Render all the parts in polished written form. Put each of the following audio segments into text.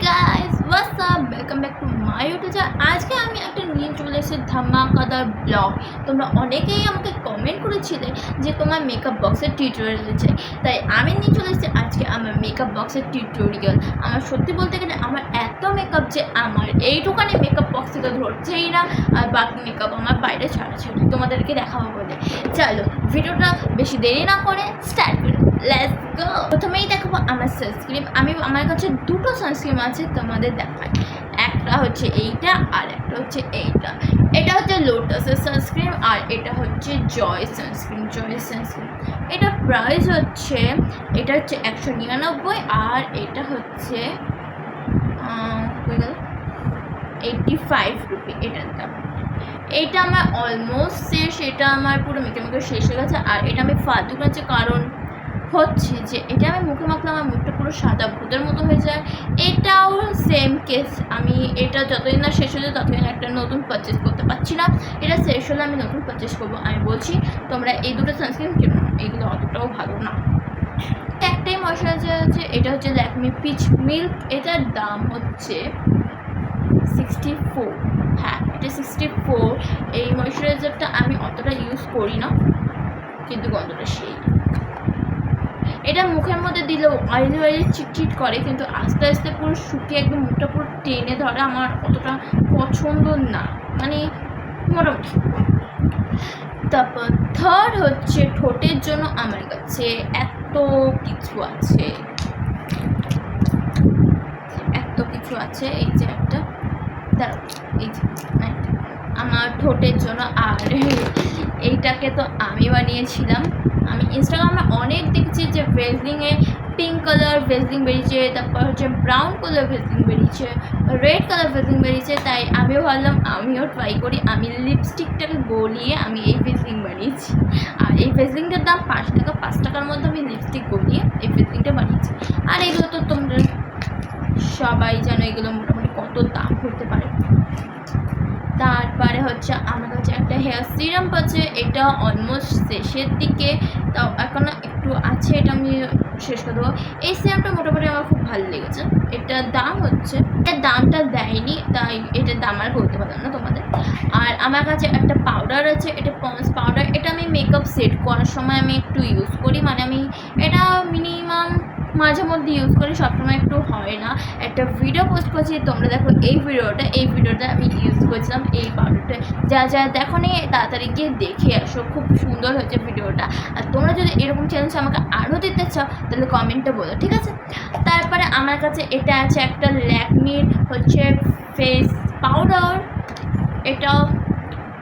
guys, what's up? Welcome back to my YouTube channel. আজকে আমি একটা নিয়ে চলে এসেছি ধামাকাদার ব্লগ। তোমরা অনেকেই আমাকে কমেন্ট করেছিলে যে তোমার মেকআপ বক্সের টিউটোরিয়াল দিচ্ছে, তাই আমি নিয়ে চলে এসেছি আজকে আমার মেকআপ বক্সের টিউটোরিয়াল। আমার সত্যি বলতে গেলে আমার এত মেকআপ যে আমার এইটুখানি মেকআপ বক্স থেকে ধরছেই না, আর বাকি মেকআপ আমার বাইরে ছাড়াছাড়ি তোমাদেরকে দেখাবো বলে। চলো ভিডিওটা বেশি দেরি না করে স্টার্ট করি, লেটস গো। প্রথমেই দেখাবো আমার সানস্ক্রিন। আমার কাছে দুটো সানস্ক্রিন আছে, তোমাদের দেখাই। একটা হচ্ছে এইটা আর একটা হচ্ছে এইটা। এটা হচ্ছে লোটাসের সানস্ক্রিন আর এটা হচ্ছে জয় সানস্ক্রিন। এটা প্রাইস হচ্ছে, এটা হচ্ছে 199 আর এটা হচ্ছে 85 রুপি এটার দাম। এটা আমার অলমোস্ট শেষ, এটা আমার পুরো মেকআপ শেষ হয়ে গেছে। আর এটা আমি ফালতু করেছি কারণ হচ্ছে যে এটা আমি মুখে মাখলে আমার মুখটা পুরো সাদা ভূতের মতো হয়ে যায়। এটাও সেম কেস, আমি এটা যতদিন না শেষ হয়ে যায় ততদিন একটা নতুন পারচেস করতে পারছি না। এটা শেষ হলে আমি নতুন পারচেস করবো। আমি বলছি তোমরা এই দুটো সানস্ক্রিন কেনো না, এইগুলো অতটাও ভালো না। একটাই ময়শ্চারাইজার আছে, এটা হচ্ছে ল্যাকমি পিচ মিল্ক। এটার দাম হচ্ছে 64। হ্যাঁ, এটা 64। এই ময়শ্চারাইজারটা আমি অতটা ইউজ করি না, কিন্তু গন্ধটা সেই। এটা মুখের মধ্যে দিলেও অয়েলি চিটচিট করে, কিন্তু আস্তে আস্তে পুরো শুকিয়ে একদম মুখটা পুরো টেনে ধরে। আমার অতটা পছন্দ না, মানে মোটামুটি। তারপর থার্ড হচ্ছে ঠোঁটের জন্য আমার কাছে এত কিছু আছে, এই যে একটা দাঁড়াও, এই যে আমার ঠোঁটের জন্য। আর এইটাকে তো আমি বানিয়েছিলাম। আমি ইনস্টাগ্রামে অনেক দেখছি যে ভেজলিংয়ে পিঙ্ক কালার ভেজলিং বেরিয়েছে, তারপর হচ্ছে ব্রাউন কালার ভেজলিং বেরিয়েছে, রেড কালার ভেজলিং বেরিয়েছে। তাই আমিও ভাবলাম আমিও ট্রাই করি। আমি লিপস্টিকটাকে গলিয়ে আমি এই ভেজলিং বানিয়েছি। আর এই ভেজলিংটার দাম 5 টাকা। 5 টাকার মধ্যে আমি লিপস্টিক গলিয়ে এই ভেজলিংটা বানিয়েছি। আর এগুলো তো তোমরা সবাই জানো এগুলো মোটামুটি কত দাম হতে পারে। তারপরে হচ্ছে আমার কাছে একটা হেয়ার সিরাম আছে, এটা অলমোস্ট শেষের দিকে, তাও এখনও একটু আছে, এটা আমি শেষ করে দেবো। এই সিরামটা মোটামুটি আমার খুব ভালো লেগেছে। এটার দাম হচ্ছে, এটার দামটা দেয়নি তাই এটার দাম আর বলতে পারলাম না তোমাদের। আর আমার কাছে একটা পাউডার আছে, এটা পন্স পাউডার। এটা আমি মেকআপ সেট করার সময় আমি একটু ইউজ করি, মানে আমি এটা মিনিমাম মাঝে মধ্যে ইউজ করি, সবসময় একটু হয় না। একটা ভিডিও পোস্ট করছি, তোমরা দেখো এই ভিডিওটা আমি ইউজ করেছিলাম এই পাউডারটা। যা দেখো নি তাড়াতাড়ি গিয়ে দেখে আসো, খুব সুন্দর হয়েছে ভিডিওটা। আর তোমরা যদি এরকম চ্যালেঞ্জ আমাকে আরও দিতে চাও তাহলে কমেন্টে বলো, ঠিক আছে। তারপরে আমার কাছে এটা আছে একটা ল্যাকমির হচ্ছে ফেস পাউডার। এটা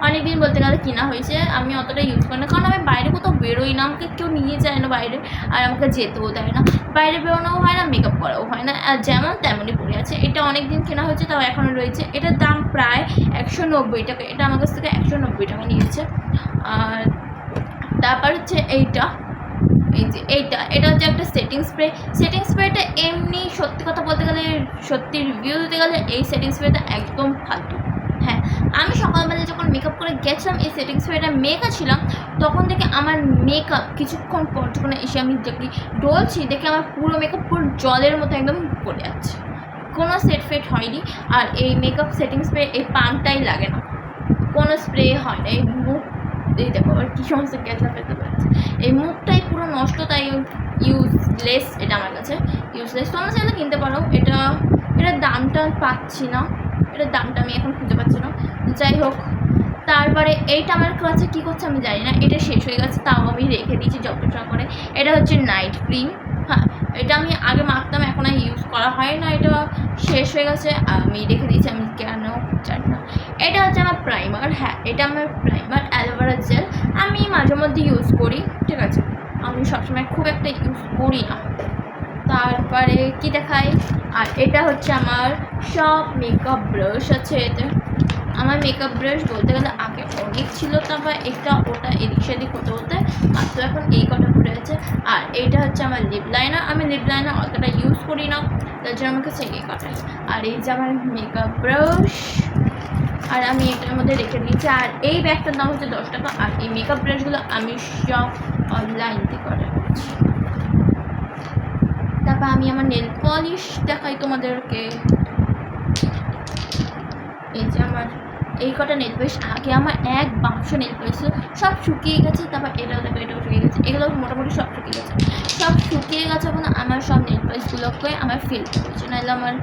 অনেকদিন বলতে গেলে কিনা হয়েছে, আমি অতটা ইউজ করি না কারণ আমি বাইরে কোথাও বেরোই না, আমাকে কেউ নিয়ে যায় না বাইরে, আর আমাকে যেতেও দেয় না। বাইরে বেরোনোও হয় না, মেকআপ করাও হয় না, আর যেমন তেমনই পড়ে আছে। এটা অনেক দিন কেনা হয়েছে, তাও এখনও রয়েছে। এটার দাম প্রায় 190 টাকা। এটা আমার কাছ থেকে 190 টাকা নিয়েছে। আর তারপর হচ্ছে এইটা, এই যে এটা হচ্ছে একটা সেটিং স্প্রেটা এমনি সত্যি কথা বলতে গেলে, সত্যি রিভিউ দিতে গেলে এই সেটিং স্প্রেটা একদম ফালতু। হ্যাঁ, আমি সকালবেলা যখন মেকআপ করে গেছিলাম এই সেটিং স্প্রেটা মেখেছিলাম, তখন থেকে আমার মেকআপ কিছুক্ষণ পর যখন এসে আমি দেখি ডলছি, দেখে আমার পুরো মেকআপ পুরো জলের মতো একদম পড়ে যাচ্ছে, কোনো সেট হয়নি। আর এই মেকআপ সেটিং স্প্রে এই পাম্পটাই লাগে না, কোনো স্প্রে হয় না। এই মুখ এই দেখো আবার কী সমস্ত গ্যাসা পেতে পারছে, এই মুখটাই পুরো নষ্ট, তাই ইউজলেস। এটা আমার কাছে ইউজলেস, তোমরা চাইলে কিনতে পারো। এটার দামটা পাচ্ছি না, এটার দামটা আমি এখন খুঁজে পাচ্ছি না, যাই হোক। তারপরে এইটা আমার কাছে কী করছে আমি জানি না, এটা শেষ হয়ে গেছে, তাও আমি রেখে দিয়েছি যতটা করে। এটা হচ্ছে নাইট ক্রিম। হ্যাঁ, এটা আমি আগে মাখতাম, এখন আর ইউজ করা হয় না, এটা শেষ হয়ে গেছে, আমি রেখে দিয়েছি, আমি কেন জানি না। এটা হচ্ছে আমার প্রাইমার। হ্যাঁ, এটা আমার প্রাইমার অ্যালোভেরা জেল, আমি মাঝে মধ্যে ইউজ করি, ঠিক আছে। আমি সবসময় খুব একটা ইউজ করি না। তারপরে কি দেখাই, আর এটা হচ্ছে আমার সব মেকআপ ব্রাশ আছে। এতে আমার মেকআপ ব্রাশ বলতে গেলে আগে অনেক ছিল, তারপর এটা ওটা এদিক সেদিক হতে মাত্র এখন এই কটা পড়ে আছে। আর এইটা হচ্ছে আমার লিপ লাইনার। আমি লিপ লাইনার অতটা ইউজ করি না, তার জন্য আমাকে সেকে কাটাই। আর এই যে আমার মেকআপ ব্রাশ, আর আমি এটার মধ্যে রেখে দিয়েছি। আর এই ব্যাগটার দাম হচ্ছে 10 টাকা। আর এই মেকআপ ব্রাশগুলো আমি সব অনলাইন থেকে অর্ডার করছি। তারপর আমি আমার নেল পলিশ দেখাই তোমাদেরকে। এই কটা নেল পলিশ। আগে আমার এক বাক্স নেল পলিশ ছিল, সব শুকিয়ে গেছে। তারপর এটাও দেখো, এটাও শুকিয়ে গেছে, এগুলো মোটামুটি সব শুকিয়ে গেছে। সব শুকিয়ে গেছে বলে আমার সব নেল পলিশগুলোকে আমার ফেলতে হয়েছে, নাহলে আমার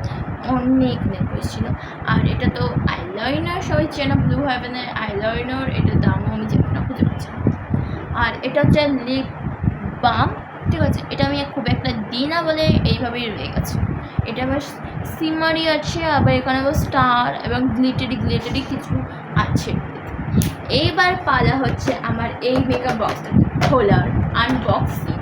অনেক নেল পলিশ ছিল। আর এটা তো আইলাইনার, সবাই চেনা ব্লু হেভেনের আইলাইনার, এটার দামও আমি যেটা খুঁজে পাচ্ছি। আর এটা হচ্ছে লিপ বাম, ঠিক আছে। এটা আমি খুব একটা দিই না বলে এইভাবেই রয়ে গেছে। এটা আবার সিমারি আছে, আবার এখানে আবার স্টার এবং গ্লিটারি কিছু আছে। এইবার পালা হচ্ছে আমার এই মেকআপ বক্সটা খোলার, আনবক্সিং।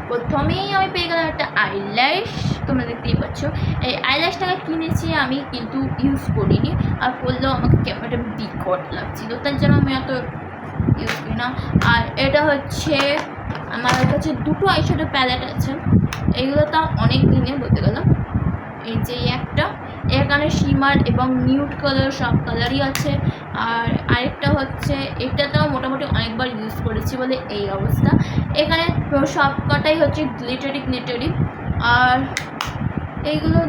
প্রথমেই আমি পেয়ে গেলাম একটা আইল্যাশ, তোমরা দেখতেই পাচ্ছ। এই আইল্যাশটাকে কিনেছি আমি, কিন্তু ইউজ করিনি। আর করলেও আমাকে ক্যামেরাটা বিকট লাগছিল, তার জন্য আমি এত ইউজ করি না। আর এটা হচ্ছে আমার কাছে দুটো আইশ্যাডো প্যালেট আছে, এইগুলো তো অনেক দিনে বলতে গেলাম। এই যে একটা, এখানে শিমার এবং নিউড কালার সব কালারই আছে। আর আরেকটা হচ্ছে, এটাতেও মোটামুটি অনেকবার ইউজ করেছি বলে এই অবস্থা। এখানে সব কটাই হচ্ছে গ্লিটারি। আর এইগুলো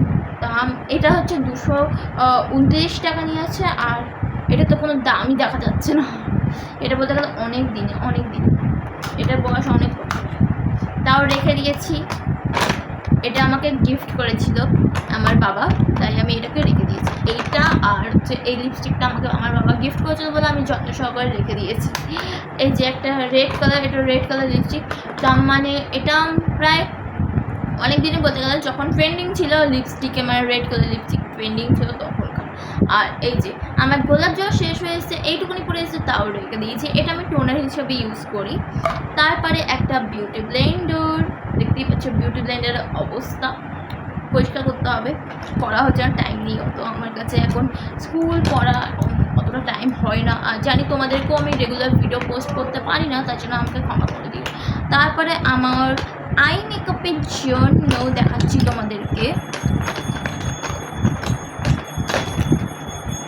দাম, এটা হচ্ছে 229 টাকা নিয়েছে। আর এটা তো কোনো দামই দেখা যাচ্ছে না, এটা বলতে গেলে অনেক দিন, এটার বয়স অনেক, তাও রেখে দিয়েছি। এটা আমাকে গিফট করেছিল আমার বাবা, তাই আমি এটাকে রেখে দিয়েছি। এইটা আর হচ্ছে এই লিপস্টিকটা আমাকে আমার বাবা গিফট করেছিল বলে আমি যত্ন সহকারে রেখে দিয়েছি। এই যে একটা রেড কালার, এটা রেড কালার লিপস্টিক, দাম মানে এটা প্রায় অনেক দিনে বলতে গেলে যখন ট্রেন্ডিং ছিল লিপস্টিকে, মানে রেড কালার লিপস্টিক ট্রেন্ডিং ছিল তখনকার। আর এই যে আমার গোলাপ জল শেষ হয়ে এসেছে, এইটুকুনি পরে এসেছে, তাও রেখে দিয়েছি। এটা আমি টোনার হিসেবে ইউজ করি। তারপরে একটা বিউটি ব্লেন্ডার, দেখতেই পাচ্ছ বিউটি ব্লেন্ডারের অবস্থা, পরিষ্কার করতে হবে, করা হচ্ছে না, টাইম নেই অত আমার কাছে। এখন স্কুল পড়া, অতটা টাইম হয় না। আর জানি তোমাদেরকেও আমি রেগুলার ভিডিও পোস্ট করতে পারি না, তার জন্য আমাকে ক্ষমা করে দিই। তারপরে আমার আই মেকআপের জন্য দেখাচ্ছি তোমাদেরকে,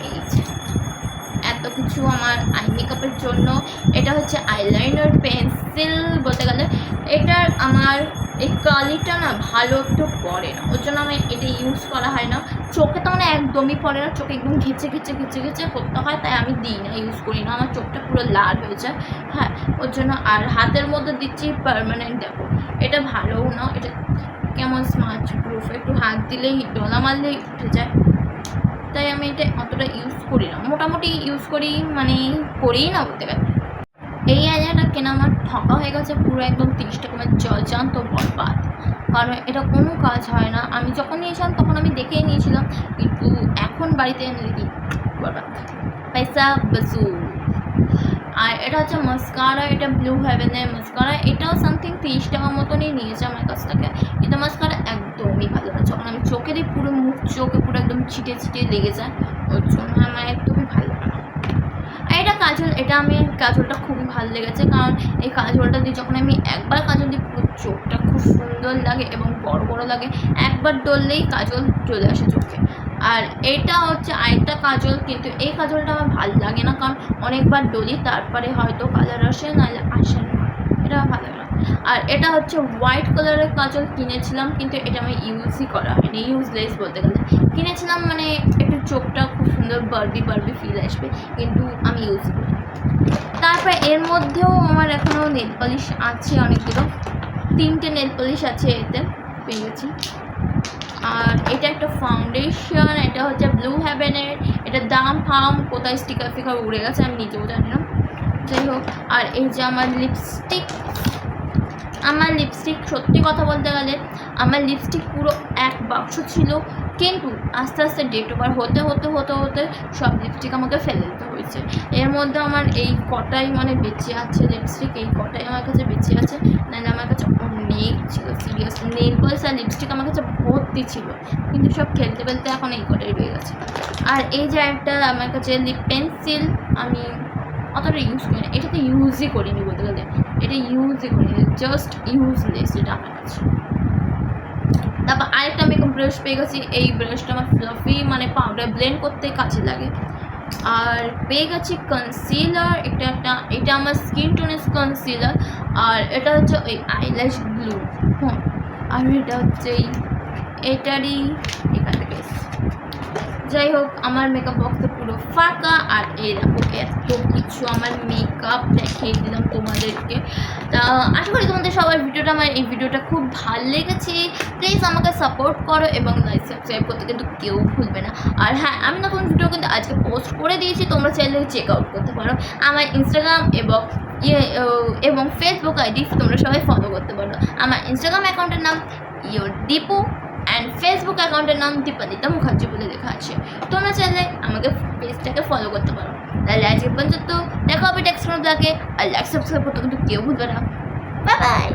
এই যে এত কিছু আমার আই মেকআপের জন্য। এটা হচ্ছে আইলাইনার পেন্সিল বলতে গেলে। এটার আমার এই কালিটা না ভালো একটু পড়ে না, ওর জন্য আমার এটা ইউজ করা হয় না। চোখে তো মানে একদমই পড়ে না, চোখে একদম ঘেঁচে করতে হয়, তাই আমি দিই না, ইউজ করি না। আমার চোখটা পুরো লাল হয়ে যায়, হ্যাঁ, ওর জন্য। আর হাতের মধ্যে দিচ্ছি পার্মানেন্ট, দেখো এটা ভালোও না, এটা কেমন স্মার্চ প্রুফ, একটু হাত দিলেই ডলা মারলেই উঠে যায়, তাই আমি এটা অতটা ইউজ করি না। মোটামুটি ইউজ করি, মানে করিই না বলতে গেলে। এই আইলাইনারটা কেনা আমার ঠকা হয়ে গেছে পুরো, একদম 30 টাকা জলজান্ত বরবাদ, কারণ এটা কোনো কাজ হয় না। আমি যখন নিয়েছিলাম তখন আমি দেখেই নিয়েছিলাম, কিন্তু এখন বাড়িতে এনে দেখি বরবাদ, পয়সা বসুল। আর এটা হচ্ছে মাস্কারা, এটা ব্লু হেভেনের মাস্কারা, এটাও সামথিং 30 টাকা মতনই নিয়েছে আমার কাছ থেকে। কিন্তু মাস্কারা একদমই ভালো না, যখন আমি চোখে দিই পুরো চোখে পুরো একদম ছিটিয়ে লেগে যায়, ওর জন্য আমার একদমই ভালো লাগে না। আর এটা কাজল, এটা আমি কাজলটা খুবই ভালো লেগেছে, কারণ এই কাজলটা দিয়ে যখন আমি একবার কাজল দিই পুরো চোখটা খুব সুন্দর লাগে এবং বড় লাগে, একবার ডললেই কাজল চলে আসে চোখে। আর এটা হচ্ছে আরেকটা কাজল, কিন্তু এই কাজলটা আমার ভালো লাগে না, কারণ অনেকবার ডলি তারপরে হয়তো কালার আসে, নাহলে আসে না, এটা ভালো লাগে না। আর এটা হচ্ছে হোয়াইট কালারের কাজল কিনেছিলাম, কিন্তু এটা আমি ইউজই করা হয়নি, ইউজলেস বলতে গেলে। কিনেছিলাম মানে একটু চোখটা খুব সুন্দর বারবি ফিল আসবে, কিন্তু আমি ইউজ করি। তারপর এর মধ্যেও আমার এখনও নেল পলিশ আছে অনেকগুলো, 3টে নেল পলিশ আছে এতে পেয়ে গেছি। আর এটা একটা ফাউন্ডেশন, এটা হচ্ছে ব্লু হেভেনের, এটার দাম কোথায় স্টিকার উড়ে গেছে আমি নিজেও জানি না, যাই হোক। আর এই যে আমার লিপস্টিক সত্যি কথা বলতে গেলে আমার লিপস্টিক পুরো এক বাক্স ছিল, কিন্তু আস্তে আস্তে ডেট ওভার হতে সব লিপস্টিক আমাকে ফেলে দিতে হয়েছে। এর মধ্যে আমার এই কটাই মানে বেঁচে আছে লিপস্টিক, এই কটাই আমার কাছে বেঁচে আছে, নাহলে আমার কাছে অনেক ছিল, সিরিয়াসলি নেল পলিশ আর লিপস্টিক আমার কাছে ভর্তি ছিল, কিন্তু সব ফেলতে এখন এই কটাই রয়ে গেছে। আর এই যে একটা আমার কাছে লিপ পেন্সিল, আমি অতটা ইউজ করি না, এটাতে ইউজই করিনি বলতে গেলে, এটা ইউজই করিনি, জাস্ট ইউজলেস এটা আমার কাছে। তারপর আরেকটা মেকআপ ব্রাশ পেয়ে গেছি, এই ব্রাশটা আমার ফ্লাফি মানে পাউডার ব্লেন্ড করতে কাজে লাগে। আর পেয়ে গেছি কনসিলার, এটা আমার স্কিন টোনের কনসিলার, আর এটা হচ্ছে ওই আইল্যাশ গ্লু, হ্যাঁ। আর এটা হচ্ছে এটারই এখান থেকে, যাই হোক আমার মেকআপ বক্সে ফাঁকা। আর এই দেখো এত কিছু আমার মেকআপ দেখিয়ে দিলাম তোমাদেরকে। তা আশা করি তোমাদের সবার আমার এই ভিডিওটা খুব ভালো লেগেছে। প্লিজ আমাকে সাপোর্ট করো এবং লাইক সাবস্ক্রাইব করতে কিন্তু কেউ ভুলবে না। আর হ্যাঁ, আমি নতুন ভিডিও কিন্তু আজকে পোস্ট করে দিয়েছি, তোমরা চাইলে চেক আউট করতে পারো। আমার ইনস্টাগ্রাম এবং ফেসবুক আইডি তোমরা সবাই ফলো করতে পারো। আমার ইনস্টাগ্রাম অ্যাকাউন্টের নাম দীপু অ্যান্ড ফেসবুক অ্যাকাউন্টের নাম দীপাদিতা মুখার্জি বলে লেখা আছে। তোমরা চাইলে আমাকে পেজটাকে ফলো করতে পারো। তাহলে আজকে পর্যন্ত দেখা হবে নেক্সট ব্লগে। আর লাইক সাবস্ক্রাইব করতে কিন্তু কেউ ভুলবে না। Bye bye.